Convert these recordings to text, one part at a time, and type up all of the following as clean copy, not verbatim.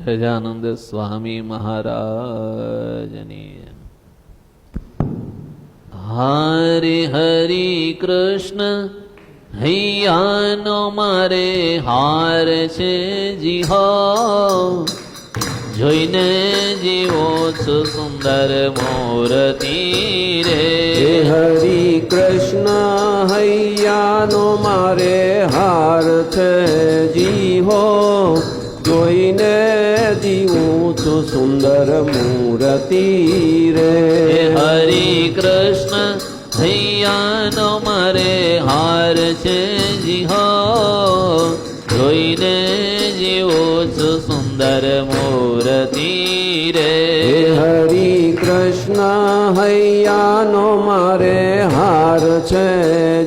સહજાનંદ સ્વામી મહારાજની. હરે હરે કૃષ્ણ હૈયાનો મારે હાર છે જીહો, જોઈને જીવો છો સુંદર મૂર્તિ રે. હરે કૃષ્ણ હૈયાનો મારે હાર છે જીહો, જોઈને જીવું છું સુંદર મૂર્તિ રે. હરે કૃષ્ણ હૈયાનો મારે હાર છે જીહો, જોઈને જીવો છો સુંદર મૂર્તિ રે. હરે કૃષ્ણ હૈયાનો મારે હાર છે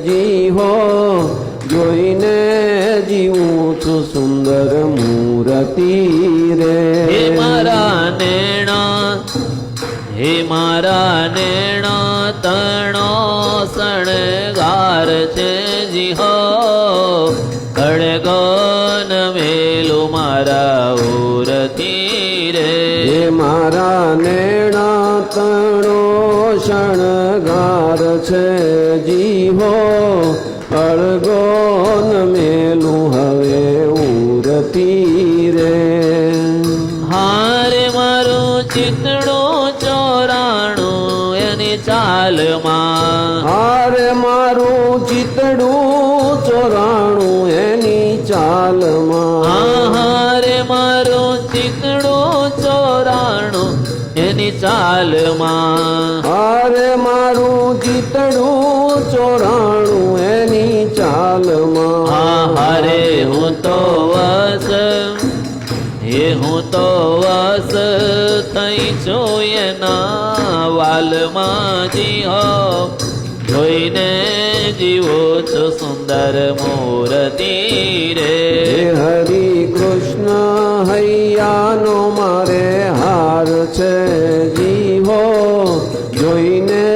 જીહો, જોઈને જીવું છું સુંદર મૂર્તિ રે. હે મારા નેણા, હે મારા નેણા તણો શણગાર છે જીહો, ખડગોન મેલું મારા ઉરતી રે. હે મારા નેણા તણો શણગાર છે જીહો, અળગોન મેલું હવે ઉરતી રે. હારે મારું ચિતડું ચોરાણું એની ચાલમાં, હારે મારું ચિતડું ચોરાણું એની ચાલમાં. હારે મારું ચિતડું ચોરાણું એની ચાલમાં. હારે મારું ચિતડું ચોરાણું એની ચાલમાં. હારે હું તો વસ, હે હું તો વસ થઈ છું એના વાલમાં જીહો, જોઈને જીવો છો સુંદર મૂર્તિ રે. હરે કૃષ્ણ હૈયાનો મારે હાર છે જીવો, જોઈને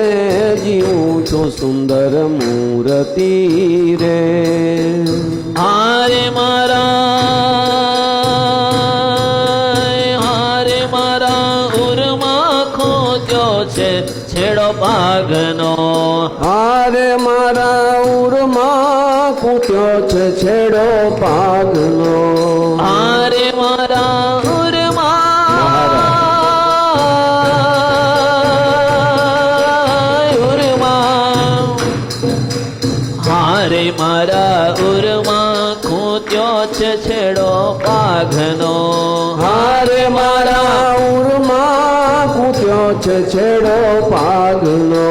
જીવું છું સુંદર મૂર્તિ રે. હારે મારા ઉરમાં ખોજ્યો છે છેડો પાઘનો. હારે મારા ઉરમાં ખૂટ્યો છે છેડો પાઘનો. હારે મારા હારે મારા ઉરમાં ખૂટ્યો છે છેડો પાઘનો. હારે મારા ઉરમાં ખૂટ્યો છે છેડો પાઘનો.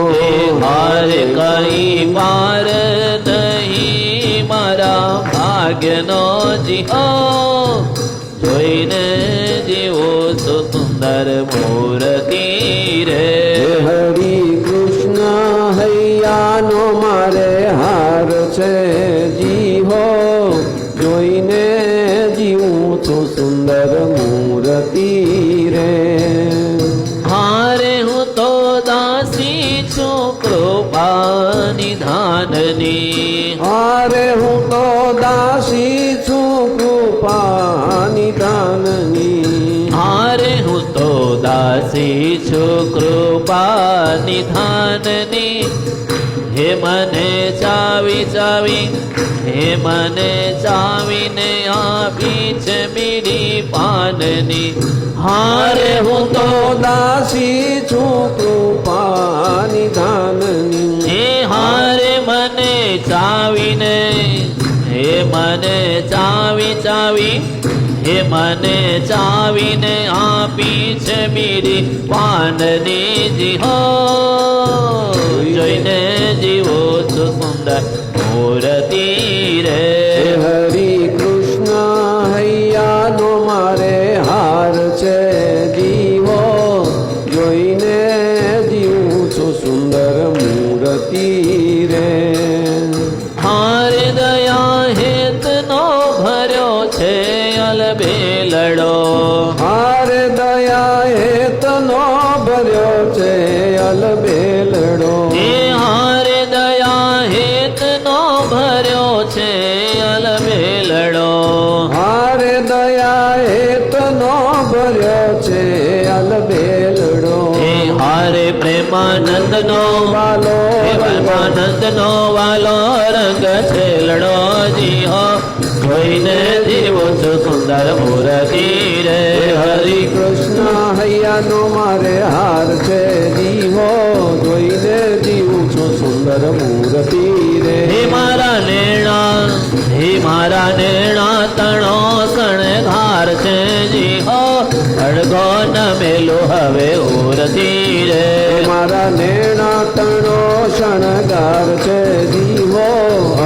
હારે કઈ પાર નહીં મારા ભાગ્યનો જીહો, જોઈને જીવો છો સુંદર મૂર્તિ રે. હરે કૃષ્ણ હૈયાનો મારે હાર છે જીહો, જોઈને જીવું છું સુંદર મૂર્તિ રે. હારે હું તો દાસી છું કૃપા નિધાનની. હારે હું તો દાસી છું કૃપા નિધાનની. હારે હું તો દાસી છું કૃપા નિધાનની. હે મને ચાવી ચાવી, હે મને ચાવીને આપી છે બીડી પાનની. હારે હું તો દાસી છું કૃપા નિધાનની. હે હારે મને ચાવીને, હે મને ચાવી ચાવી, હે મને ચાવીને આપી છે બીડી પાનની જીહો, જોઈને જીવો છો સુંદર મૂર્તિ રે. હરે કૃષ્ણ હૈયાનો મારે હાર છે જીવો, જોઈને જીવું છું સુંદર મૂર્તિ રે. હારે દયા હેતનો ભર્યો છે અલબેલડો. હારે દયા હેતનો ભર્યો છે અલબેલડો. હારે દયા હેતનો ભર્યો છે અલબેલડો. હારે દયા હેતનો બ્રહ્માનંદનો વાલો હે બ્રહ્માનંદનો વાલો રંગ છેલડો જીહો જોઈને જીવું છું સુંદર મૂર્તિ રે હરિ કૃષ્ણ હૈયાનો મારે હાર છે જીવો જોઈને જીવું છું સુંદર મૂર્તિ રે હે મારા નેણા તણો શણગાર છે જીહો અડગો ન મેલો હવે ઉરતી રે મારા નેણા તણો શણગાર છે જીવો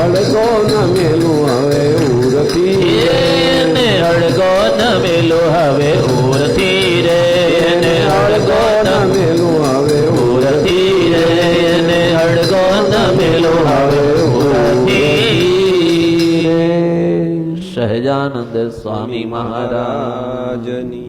અડગો ન મેલું હવે ઉરતી રે. એને અડગો ન મેલો હવે ઉરતી રે એને અડગો ન મેલું હવે ઉરતી રે એને અડગો ન મેલો હવે ઉરતી રે. સહજાનંદ સ્વામી મહારાજ રાજની